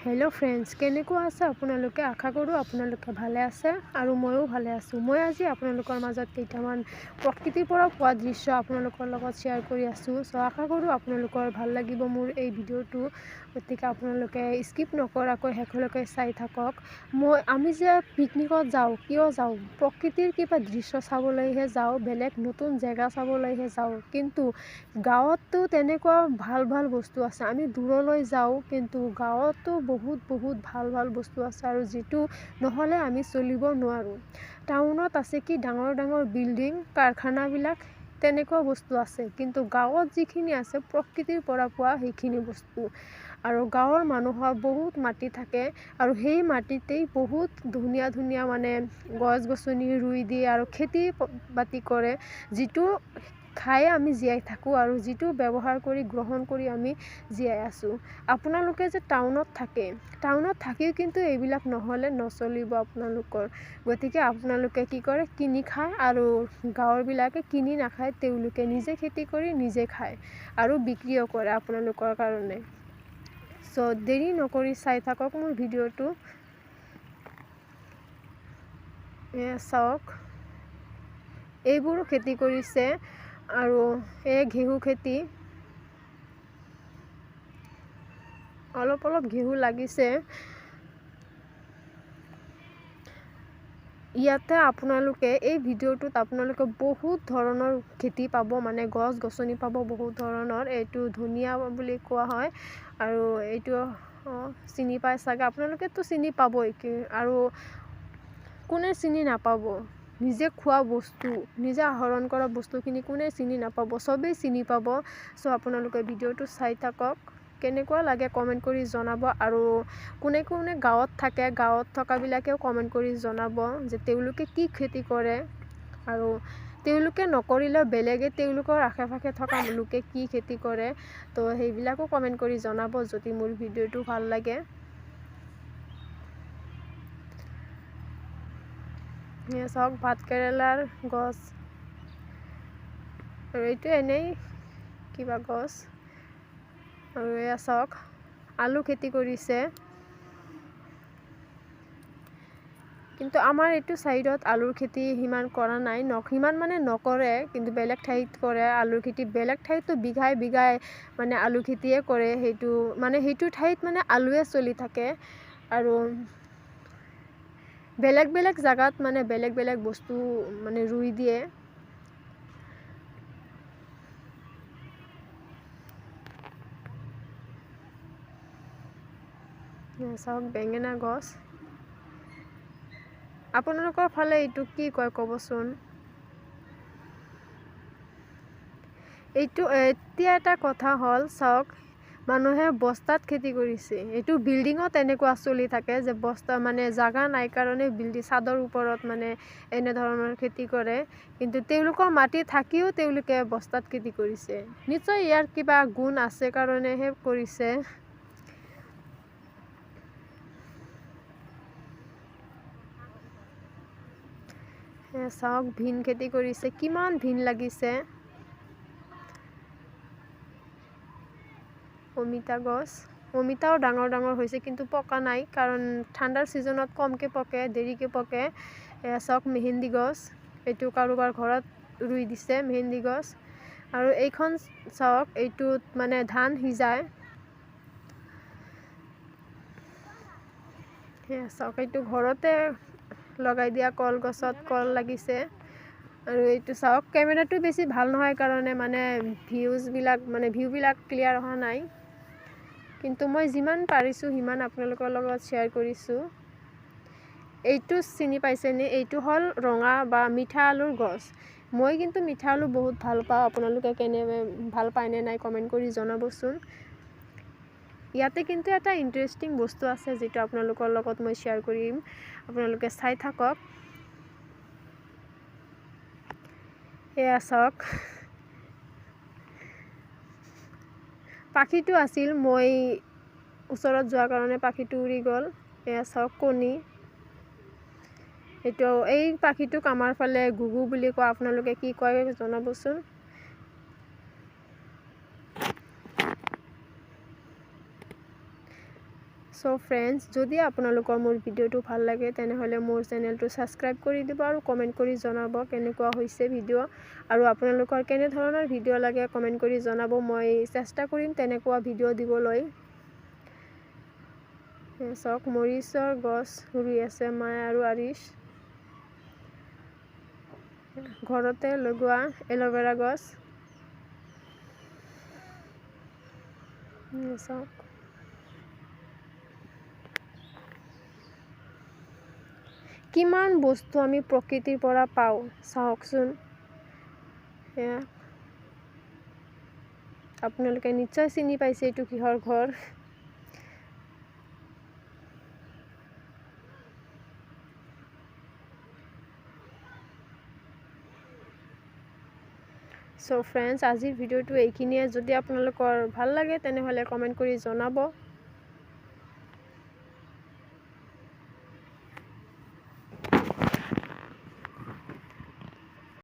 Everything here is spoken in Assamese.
हेलो फ्रेंड्स केनेकुवा আছে আপোনালোকে আশা কৰো আপোনালোকে ভালে আছে আৰু ময়ো ভালে আছো মই আজি আপোনালোকৰ মাজত কেইটামান প্ৰকৃতিৰ পৰা পোৱা দৃশ্য আপোনালোকৰ লগত শেয়াৰ কৰি আছো সো আশা কৰো আপোনালোকৰ ভাল লাগিব মোৰ এই ভিডিওটো গতিকে আপোনালোকে স্কিপ নকৰাকৈ হেকলৈকে চাই থাকক আমি যে পিকনিকত যাও কিয় যাও প্ৰকৃতিৰ কিবা দৃশ্য চাবলৈহে যাও বেলেগ নতুন জায়গা চাবলৈহে যাও কিন্তু গাঁৱতটো তেনেকুৱা ভাল ভাল বস্তু আছে আমি দূৰলৈ যাও কিন্তু গাঁৱতটো বহুত ভাল ভাল বস্তু আছে আৰু যেটো নহলে আমি চলিব নোৱাৰো টাউনত আছে কি ডাঙৰ বিল্ডিং কাৰখানা বিলাক তেনেকুৱা বস্তু আছে কিন্তু গাঁৱত যিখিনি আছে প্ৰকৃতিৰ পৰা পোৱা সেইখিনি বস্তু আৰু গাঁৱৰ মানুহৰ বহুত মাটি থাকে আৰু সেই মাটিতেই বহুত ধুনীয়া মানে গছ-গছনি ৰুই দিয়ে আৰু খেতি বাতি কৰে যেটো খাই আমি জীয়াই থাকো আৰু যেটো ব্যৱহাৰ কৰি গ্ৰহণ কৰি আমি জীয়াই আছো আপোনালোকে যে টাউনত থাকে টাউনত থাকিও কিন্তু এইবিলাক নহলে নচলিব আপোনালোকৰ গতিকে আপোনালোকে কি কৰে কিনি খায় আৰু গাঁৱৰ বিলাকে কিনি নাখায় তেওঁলোকে নিজে খেতি কৰি নিজে খায় আৰু বিক্ৰীও কৰে আপোনালোকৰ কাৰণে সো দেৰি নকৰি চাই থাকক মোৰ ভিডিওটো চাওক এইবোৰ খেতি কৰিছে আৰু এই ঘেহু খেতি অলপ ঘেহু লাগিছে ইয়াতে আপোনালোকে এই ভিডিওটোত আপোনালোকে বহুত ধৰণৰ খেতি পাব মানে গছ-গছনি পাব বহুত ধৰণৰ এইটো ধনিয়া বুলি কোৱা হয় আৰু এইটো চিনি পাই চাগে আপোনালোকেতো চিনি পাবই আৰু কোনে চিনি নাপাব নিজে খোৱা বস্তু নিজে আহৰণ কৰা বস্তুখিনি কোনে চিনি নাপাব সবেই চিনি পাব সো আপোনালোকে ভিডিওটো চাই থাকক কেনেকুৱা লাগে কমেন্ট কৰি জনাব আৰু কোনে গাঁৱত থাকে গাঁৱত থকা বিলাকেও কমেন্ট কৰি জনাব যে তেওঁলোকে কি খেতি কৰে আৰু তেওঁলোকে নকৰিলে বেলেগে তেওঁলোকৰ আশে-পাশে থকা লোকে কি খেতি কৰে তো সেইবিলাকো কমেন্ট কৰি জনাব যদি মোৰ ভিডিওটো ভাল লাগে চাওক ভাত কেৰেলাৰ গছ আৰু এইটো এনেই কিবা গছ আৰু এয়া চাওক আলু খেতি কৰিছে কিন্তু আমাৰ এইটো সাইডত আলুৰ খেতি হিমান কৰা নাই হিমান মানে নকৰে কিন্তু বেলেগ ঠাইত কৰে আলুৰ খেতি বেলেগ ঠাইতো বিঘাই মানে আলু খেতিয়ে কৰে সেইটো ঠাইত মানে আলুৱে চলি থাকে আৰু বেলেগ জাগাত মানে বেলেগ বস্তু মানে ৰুই দিয়ে চাওক বেঙেনা গছ আপোনালোকৰ ফালে এইটো কি কয় ক'বচোন এইটো এতিয়া এটা কথা হল চাওক মানুহে বস্তাত খেতি কৰিছে এইটো বিল্ডিঙত এনেকুৱা চলি থাকে যে বস্তা মানে জাগা নাই কাৰণে বিল্ডিং ছাদৰ ওপৰত মানে এনে ধৰণৰ খেতি কৰে কিন্তু তেওঁলোকৰ মাটি থাকিও তেওঁলোকে বস্তাত খেতি কৰিছে নিশ্চয় ইয়াৰ কিবা গুণ আছে কাৰণেহে কৰিছে চাওক ভিন খেতি কৰিছে কিমান ভিন লাগিছে অমিতা গছ অমিতাও ডাঙৰ হৈছে কিন্তু পকা নাই কাৰণ ঠাণ্ডাৰ সিজনত কমকে পকে দেৰিকে পকে চাওক মেহেন্দি গছ এইটো কাৰোবাৰ ঘৰত ৰুই দিছে মেহেন্দি গছ আৰু এইখন চাওক এইটোত মানে ধান সিজায় চাওক এইটো ঘৰতে লগাই দিয়া কল গছত কল লাগিছে আৰু এইটো চাওক কেমেৰাটো বেছি ভাল নহয় কাৰণে মানে ভিউ বিলাক ক্লিয়াৰ হোৱা নাই কিন্তু মই যিমান পাৰিছো হিমান আপোনালোকৰ লগত শেয়াৰ কৰিছো এইটো চিনি পাইছেনে এইটো হল ৰঙা বা মিঠা আলুৰ গছ মই কিন্তু মিঠা আলু বহুত ভাল পাওঁ আপোনালোকে কেনে ভাল পায়নে নাই কমেন্ট কৰি জনাবচোন ইয়াতে কিন্তু এটা ইন্টাৰেষ্টিং বস্তু আছে যেটো আপোনালোকৰ লগত মই শেয়াৰ কৰিম আপোনালোকে চাই থাকক এয়া চাওক পাখিটো আছিল মই ওচৰত যোৱাৰ কাৰণে পাখিটো উৰি গল এয়া চাওক কণী এইটো এই পাখিটোক আমাৰ ফালে গুগু বুলি কয় আপোনালোকে কি কয় জনাবচোন সো ফ্ৰেণ্ডছ, যদি আপোনালোকৰ মোৰ ভিডিঅ'টো ভাল লাগে তেনেহ'লে মোৰ চেনেলটো ছাবস্ক্ৰাইব কৰি দিব আৰু কমেণ্ট কৰি জনাব কেনেকুৱা হৈছে ভিডিঅ', আৰু আপোনালোকৰ কেনেধৰণৰ ভিডিঅ' লাগে কমেণ্ট কৰি জনাব। মই চেষ্টা কৰিম তেনেকুৱা ভিডিঅ' দিবলৈ। চাওক, মৰিচৰ গছ ৰুই আছে মায়ে আৰু আৰিছ। ঘৰতে লগোৱা এল'ভেৰা গছ। চাওক, কিমান বস্তু আমি প্ৰকৃতিৰ পৰা পাওঁ চাওকচোন। সেয়া আপোনালোকে নিশ্চয় চিনি পাইছে এইটো কিহৰ ঘৰ। সো ফ্ৰেণ্ডছ, আজিৰ ভিডিঅ'টো এইখিনিয়ে। যদি আপোনালোকৰ ভাল লাগে তেনেহ'লে কমেণ্ট কৰি জনাব।